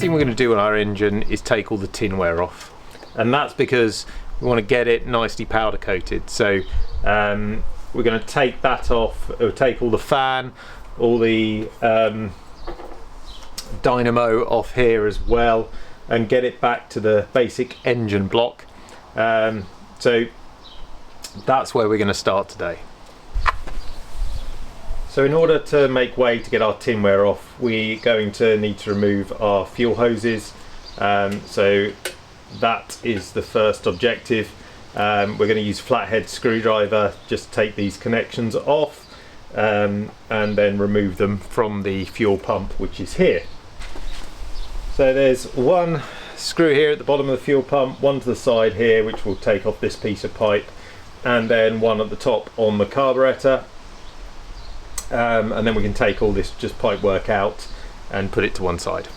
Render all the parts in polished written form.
first thing we're going to do on our engine is take all the tinware off, and that's because we want to get it nicely powder coated. So we're going to take that off. It'll take all the fan, all the dynamo off here as well, and get it back to the basic engine block. So that's where we're going to start today. So in order to make way to get our tinware off, we're going to need to remove our fuel hoses. So that is the first objective. We're going to use flathead screwdriver just to take these connections off, and then remove them from the fuel pump, which is here. So there's one screw here at the bottom of the fuel pump, one to the side here which will take off this piece of pipe, and then one at the top on the carburetor, and then we can take all this just pipe work out and put it to one side.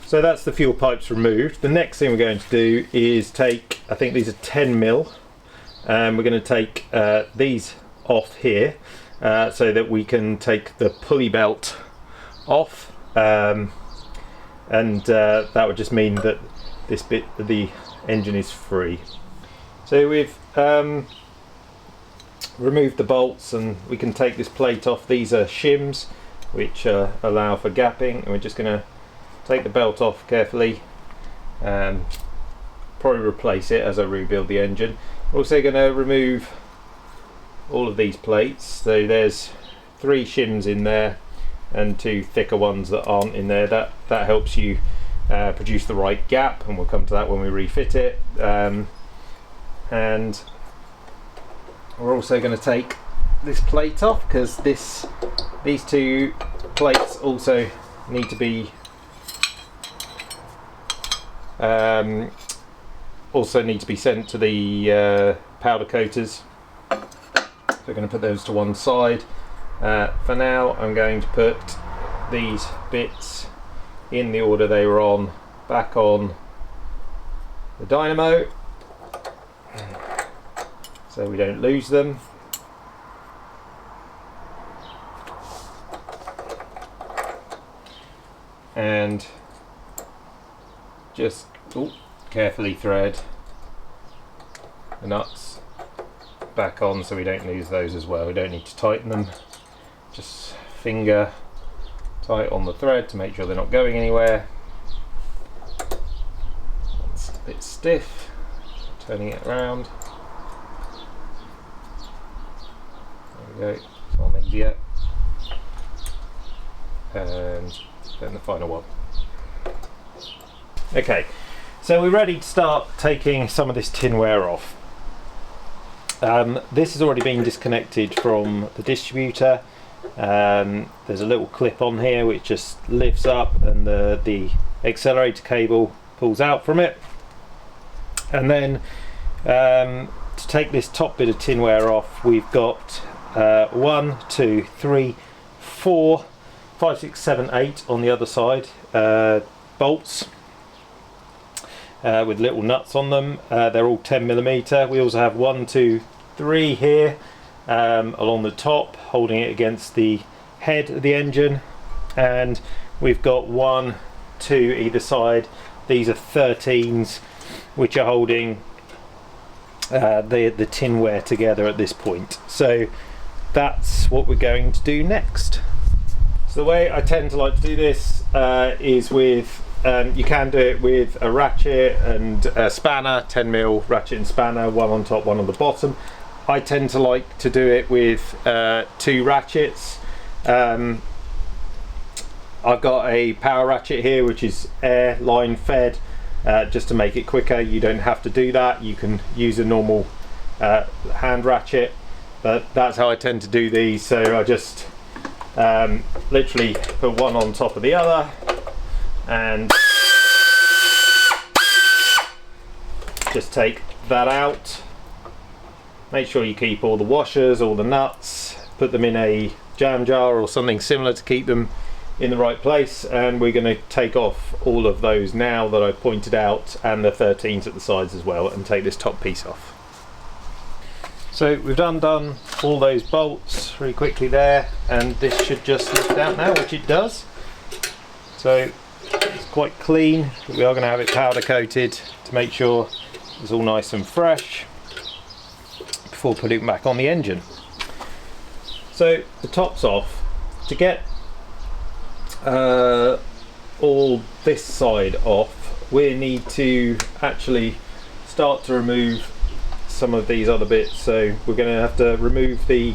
So that's the fuel pipes removed. The next thing we're going to do is take, I think these are 10mm, and we're going to take these off here so that we can take the pulley belt off, and that would just mean that this bit of the engine is free. So we've removed the bolts, and we can take this plate off. These are shims which allow for gapping, and we're just going to take the belt off carefully, probably replace it as I rebuild the engine. We're also going to remove all of these plates. So there's 3 shims in there and 2 thicker ones that aren't in there. That helps you produce the right gap, and we'll come to that when we refit it. And we're also going to take this plate off, because these 2 plates also need to be sent to the powder coaters. So we're going to put those to one side. For now I'm going to put these bits in the order they were on back on the dynamo, so we don't lose them. And just carefully thread the nuts back on so we don't lose those as well. We don't need to tighten them, just finger tight on the thread to make sure they're not going anywhere. It's a bit stiff, turning it around. There we go, it's on easier. And then the final one. Okay, so we're ready to start taking some of this tinware off. This has already been disconnected from the distributor. There's a little clip on here which just lifts up, and the accelerator cable pulls out from it. And then to take this top bit of tinware off, we've got 1, 2, 3, 4, 5, 6, 7, 8 on the other side bolts with little nuts on them. They're all 10mm. We also have 1, 2, 3 here along the top, holding it against the head of the engine, and we've got 1, 2 either side. These are 13s which are holding the tinware together at this point. So that's what we're going to do next. So the way I tend to like to do this is with, you can do it with a ratchet and a spanner, 10mm ratchet and spanner, one on top, one on the bottom. I tend to like to do it with 2 ratchets. I've got a power ratchet here which is air line fed, just to make it quicker. You don't have to do that, you can use a normal hand ratchet, but that's how I tend to do these. So I just literally put one on top of the other and just take that out. Make sure you keep all the washers, all the nuts, put them in a jam jar or something similar to keep them in the right place, and we're going to take off all of those now that I've pointed out, and the 13s at the sides as well, and take this top piece off. So we've undone all those bolts really quickly there, and this should just lift out now, which it does. So just quite clean, but we are going to have it powder coated to make sure it's all nice and fresh before putting it back on the engine. So the top's off. To get all this side off, we need to actually start to remove some of these other bits. So we're going to have to remove the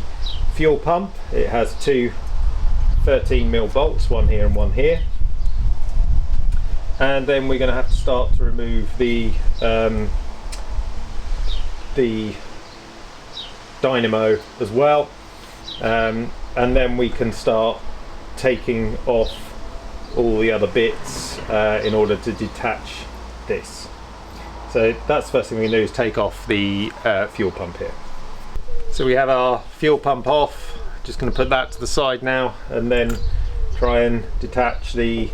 fuel pump. It has two 13mm bolts, one here and one here, and then we're going to have to start to remove the dynamo as well, and then we can start taking off all the other bits in order to detach this. So that's the first thing we can do, is take off the fuel pump here. So we have our fuel pump off. Just going to put that to the side now, and then try and detach the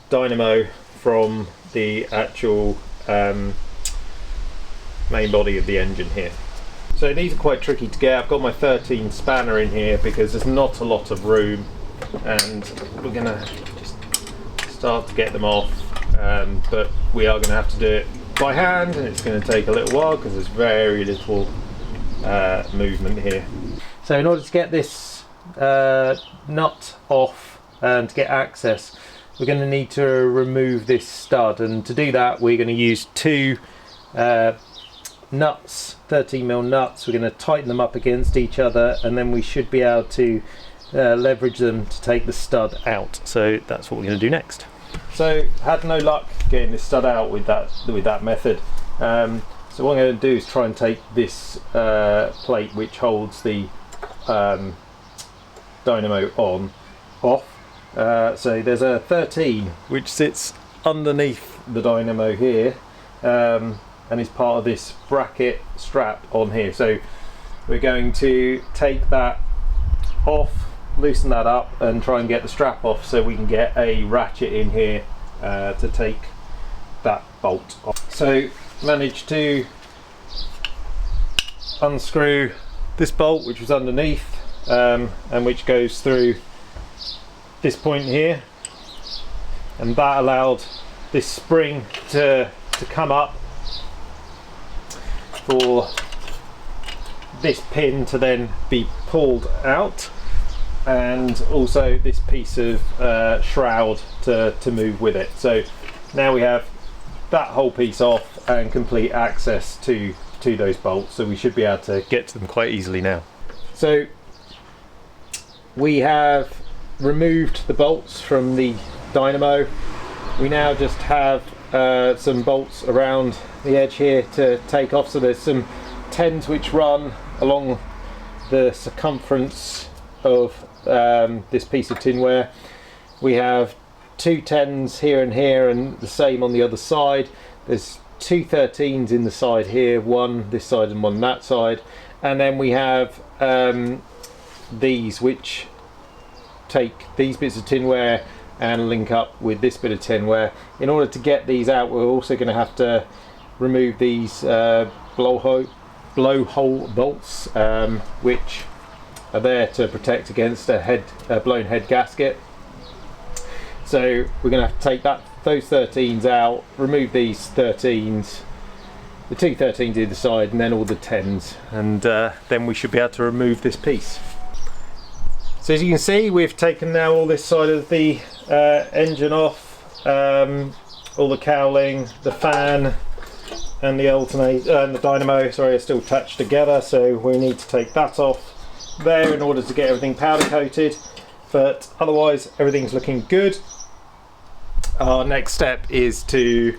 dynamo from the actual main body of the engine here. So these are quite tricky to get. I've got my 13 spanner in here because there's not a lot of room, and we're going to just start to get them off, but we are going to have to do it by hand, and it's going to take a little while because there's very little movement here. So in order to get this nut off and to get access, we're going to need to remove this stud, and to do that we're going to use two nuts, 13mm nuts. We're going to tighten them up against each other, and then we should be able to leverage them to take the stud out. So that's what we're going to do next. So had no luck getting this stud out with that method. So what I'm going to do is try and take this plate which holds the dynamo off. So there's a 13 which sits underneath the dynamo here, and is part of this bracket strap on here. So we're going to take that off, loosen that up, and try and get the strap off so we can get a ratchet in here to take that bolt off. So managed to unscrew this bolt which was underneath, and which goes through this point here, and that allowed this spring to come up for this pin to then be pulled out, and also this piece of shroud to move with it. So now we have that whole piece off and complete access to those bolts, so we should be able to get to them quite easily now. So we have removed the bolts from the dynamo. We now just have some bolts around the edge here to take off. So there's some 10s which run along the circumference of this piece of tinware. We have two 10s here and here, and the same on the other side. There's two 13s in the side here, one this side and one that side, and then we have these which take these bits of tinware and link up with this bit of tinware. In order to get these out, we're also going to have to remove these blowhole bolts, which are there to protect against a blown head gasket. So we're going to have to take those 13s out, remove these 13s, the two 13s either side, and then all the 10s, and then we should be able to remove this piece. So as you can see, we've taken now all this side of the engine off, all the cowling, the fan, and the alternator and the dynamo, sorry, are still attached together, so we need to take that off there in order to get everything powder coated, but otherwise everything's looking good. Our next step is to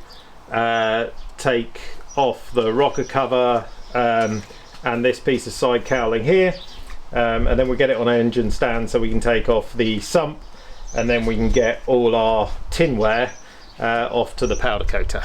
take off the rocker cover and this piece of side cowling here, and then we'll get it on an engine stand so we can take off the sump, and then we can get all our tinware off to the powder coater.